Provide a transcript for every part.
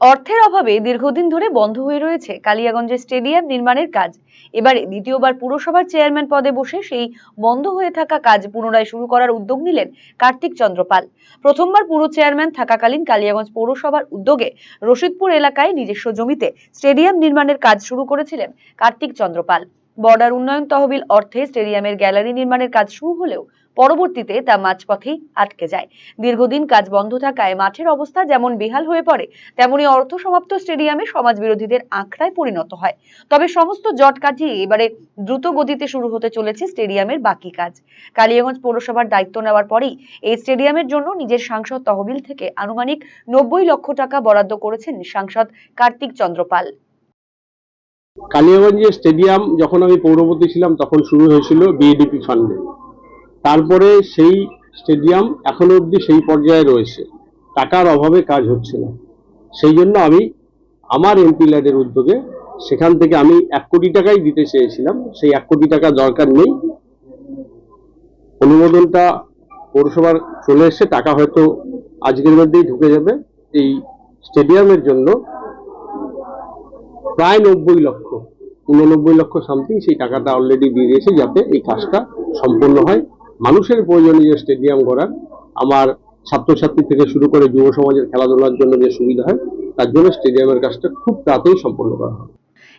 অর্থের অভাবে দীর্ঘদিন ধরে বন্ধ হয়ে রয়েছে কালিয়াগঞ্জে স্টেডিয়াম নির্মাণের কাজ। এবারে দ্বিতীয়বার পুরসভার চেয়ারম্যান পদে বসে সেই বন্ধ হয়ে থাকা কাজ পুনরায় শুরু করার উদ্যোগ নিলেন কার্তিক চন্দ্র পাল। প্রথমবার পুরো চেয়ারম্যান থাকাকালীন কালিয়াগঞ্জ পৌরসভার উদ্যোগে রশিদপুর এলাকায় নিজস্ব জমিতে স্টেডিয়াম নির্মাণের কাজ শুরু করেছিলেন কার্তিক চন্দ্র পাল। বর্ডার উন্নয়ন তহবিল অর্থে স্টেডিয়ামের গ্যালারি নির্মাণের কাজ শুরু হলেও পরবর্তীতে তা মাঝপথেই আটকে যায়। দীর্ঘদিন কাজ বন্ধ থাকায় মাঠের অবস্থা যেমন বেহাল হয়ে পড়ে, তেমনি অর্থ সমাপ্ত স্টেডিয়ামে সমাজ বিরোধীদের আখড়ায় পরিণত হয়। তবে সমস্ত জট কাটিয়ে এবারে দ্রুত গতিতে শুরু হতে চলেছে স্টেডিয়ামের বাকি কাজ। কালিয়াগঞ্জ পৌরসভার দায়িত্ব নেওয়ার পরেই এই স্টেডিয়ামের জন্য নিজের সাংসদ তহবিল থেকে আনুমানিক 90 লক্ষ টাকা বরাদ্দ করেছেন সাংসদ কার্তিক চন্দ্র পাল। কালিয়াগঞ্জে স্টেডিয়াম যখন আমি পৌরপতি ছিলাম তখন শুরু হয়েছিল বিএডিপি ফান্ডে। তারপরে সেই স্টেডিয়াম এখনো অবধি সেই পর্যায়ে রয়েছে, টাকার অভাবে কাজ হচ্ছে না। সেই জন্য আমি আমার এমপি ল্যাডের উদ্যোগে সেখান থেকে আমি 1 কোটি টাকাই দিতে চেয়েছিলাম, সেই 1 কোটি টাকা দরকার নেই। অনুমোদনটা পৌরসভার চলে এসছে, টাকা হয়তো আজকের মধ্যেই ঢুকে যাবে। এই স্টেডিয়ামের জন্য প্রায় 90 লক্ষ, 89 লক্ষ সামথিং সেই টাকাটা অলরেডি দিয়ে দিয়েছে, যাতে এই কাজটা সম্পন্ন হয়। মানুষের প্রয়োজনীয় স্টেডিয়াম করার, আমার ছাত্রছাত্রী থেকে শুরু করে যুব সমাজের খেলাধুলার জন্য যে সুবিধা হয়, তার জন্য স্টেডিয়ামের কাজটা খুব তাড়াতাড়ি সম্পন্ন করা হবে।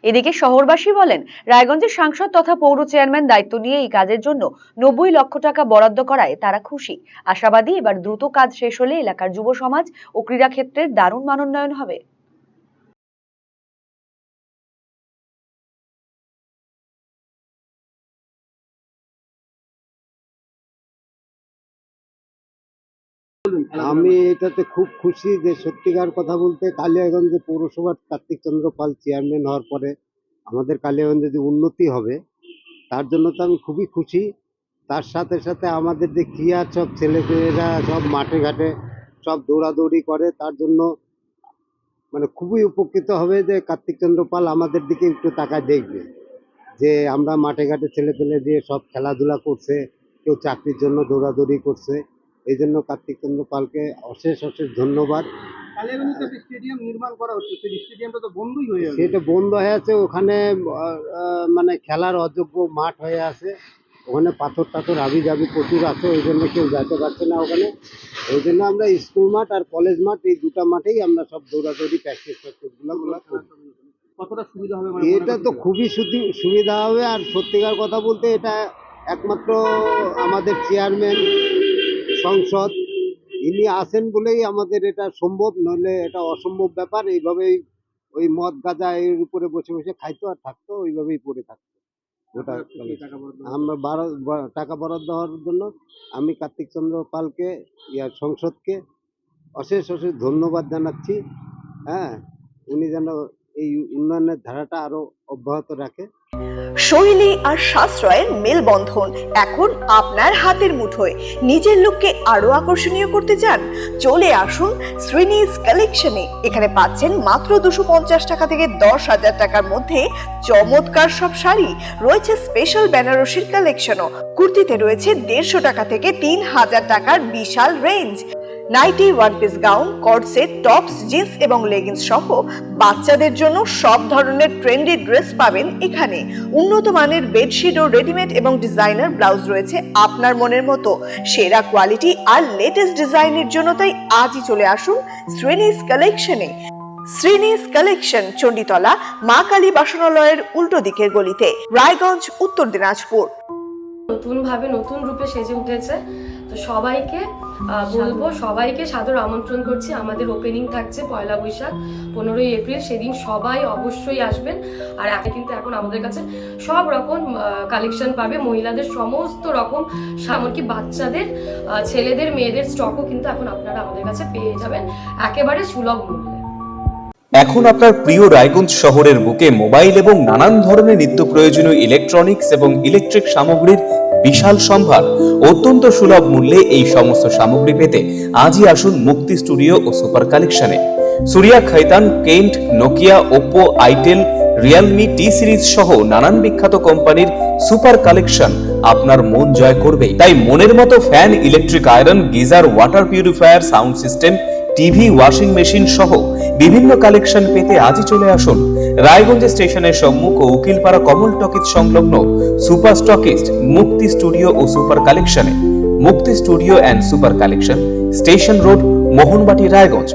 এদিকে শহরবাসী বলেন, রায়গঞ্জের সাংসদ তথা পৌর চেয়ারম্যান দায়িত্ব নিয়ে এই কাজের জন্য 90 লক্ষ টাকা বরাদ্দ করায় তারা খুশি, আশাবাদী এবার দ্রুত কাজ শেষ হলে এলাকার যুব সমাজ ও ক্রীড়া ক্ষেত্রের দারুণ মানোন্নয়ন হবে। আমি এটাতে খুব খুশি যে সত্যিকার কথা বলতে কালিয়াগঞ্জে পৌরসভার কার্তিক চন্দ্র পাল চেয়ারম্যান হওয়ার পরে আমাদের কালিয়াগঞ্জে যে উন্নতি হবে তার জন্য তো আমি খুবই খুশি। তার সাথে সাথে আমাদের যে ক্রিয়া সব ছেলেমেয়েরা সব মাঠে ঘাটে সব দৌড়াদৌড়ি করে, তার জন্য মানে খুবই উপকৃত হবে যে কার্তিক চন্দ্র পাল আমাদের দিকে একটু তাকায় দেখবে, যে আমরা মাঠে ঘাটে ছেলেপেলে যে সব খেলাধুলা করছে, কেউ চাকরির জন্য দৌড়াদৌড়ি করছে। এই জন্য কার্তিক চন্দ্র পালকে অশেষ অশেষ ধন্যবাদ। স্টেডিয়াম নির্মাণ করা হচ্ছে, সেই স্টেডিয়ামটা তো বন্ধই হয়ে আছে। সেটা বন্ধ হয়ে আছে, ওখানে মানে খেলার অযোগ্য মাঠ হয়ে আছে, ওখানে পাথর টাথর হাবি জাবি প্রচুর আছে, ওই জন্য কেউ যেতে পারছে না ওখানে। ওই জন্য আমরা স্কুল মাঠ আর কলেজ মাঠ এই দুটা মাঠেই আমরা সব দৌড়াদৌড়ি প্র্যাকটিস গুলো কতটা সুবিধা হবে? এটা তো খুবই সুবিধা হবে। আর সত্যিকার কথা বলতে এটা একমাত্র আমাদের চেয়ারম্যান সংসদ ইনি আছেন বলেই আমাদের এটা সম্ভব, নইলে এটা অসম্ভব ব্যাপার। এইভাবেই ওই মদ গাঁজা এর উপরে বসে বসে খাইতো আর থাকতো, ওইভাবেই পড়ে থাকতো। ওটা আমরা টাকা বরাদ্দ হওয়ার জন্য আমি কার্তিক চন্দ্র পালকে সংসদকে অশেষ অশেষ ধন্যবাদ জানাচ্ছি। হ্যাঁ, উনি যেন এই উন্নয়নের ধারাটা আরো অব্যাহত রাখে। শৈলী আর সাশ্রয়ের মেলবন্ধন এখন আপনার হাতের মুঠোয়। নিজের লুককে আরো আকর্ষণীয় করতে চান? চলে আসুন শ্রীনিজ কালেকশনে। এখানে পাচ্ছেন মাত্র 250 টাকা থেকে 10,000 টাকার মধ্যে চমৎকার সব শাড়ি। রয়েছে স্পেশাল বেনারসির কালেকশনও। কুর্তিতে রয়েছে 150 টাকা থেকে 3000 টাকার বিশাল range. Nighty, one piece gown, cot set, tops, jeans এবং লেগিংস সহ বাচ্চাদের জন্য সব ধরনের ট্রেন্ডি ড্রেস পাবেন এখানে। উন্নত মানের বেডশিট ও রেডিমেড এবং ডিজাইনার ব্লাউজ রয়েছে আপনার মনের মতো। সেরা কোয়ালিটি আর লেটেস্ট ডিজাইনের জন্য তাই আজই চলে আসুন শ্রীনিজ কালেকশনে। শ্রীনিজ কালেকশন, চণ্ডীতলা মা কালী বাসনালয়ের উল্টো দিকের গলিতে, রায়গঞ্জ, উত্তর দিনাজপুর। নতুন ভাবে নতুন রূপে সেজে উঠেছে, তো সবাইকে বলবো, সবাইকে সাদর আমন্ত্রণ করছি। আমাদের ওপেনিং থাকছে 1 বৈশাখ 15ই এপ্রিল, সেদিন সবাই অবশ্যই আসবেন। আর কিন্তু এখন আমাদের কাছে সব রকম কালেকশন পাবে, মহিলাদের সমস্ত রকম, এমনকি বাচ্চাদের, ছেলেদের, মেয়েদের স্টকও কিন্তু এখন আপনারা আমাদের কাছে পেয়ে যাবেন একেবারে সুলভ মূল্যে। এখন আপনার প্রিয় রায়গঞ্জ শহরের বুকে মোবাইল এবং নানান ধরনের নিত্য প্রয়োজনীয় ইলেকট্রনিক্স এবং ইলেকট্রিক সামগ্রীর বিশাল সম্ভার। অত্যন্ত সুলভ মূল্যে এই সমস্ত সামগ্রী পেতে আজই আসুন মুক্তি স্টুডিও ও সুপার কালেকশনে। Surya, Khaitan, Kent, Nokia, Oppo, itel, Realme, T series সহ নানান বিখ্যাত কোম্পানির সুপার কালেকশন আপনার মন জয় করবে। তাই মনের মতো fan, electric iron, geyser, water purifier, sound system, TV, washing machine সহ বিভিন্ন কালেকশন পেতে আজই চলে আসুন রায়গঞ্জ স্টেশনের সম্মুখ ও উকিলপাড়া কমল টকিজ সংলগ্ন সুপার স্টকিস্ট মুক্তি স্টুডিও ও সুপার কালেকশনে। মুক্তি studio and super collection, station road, Mohanbati, Raiganj.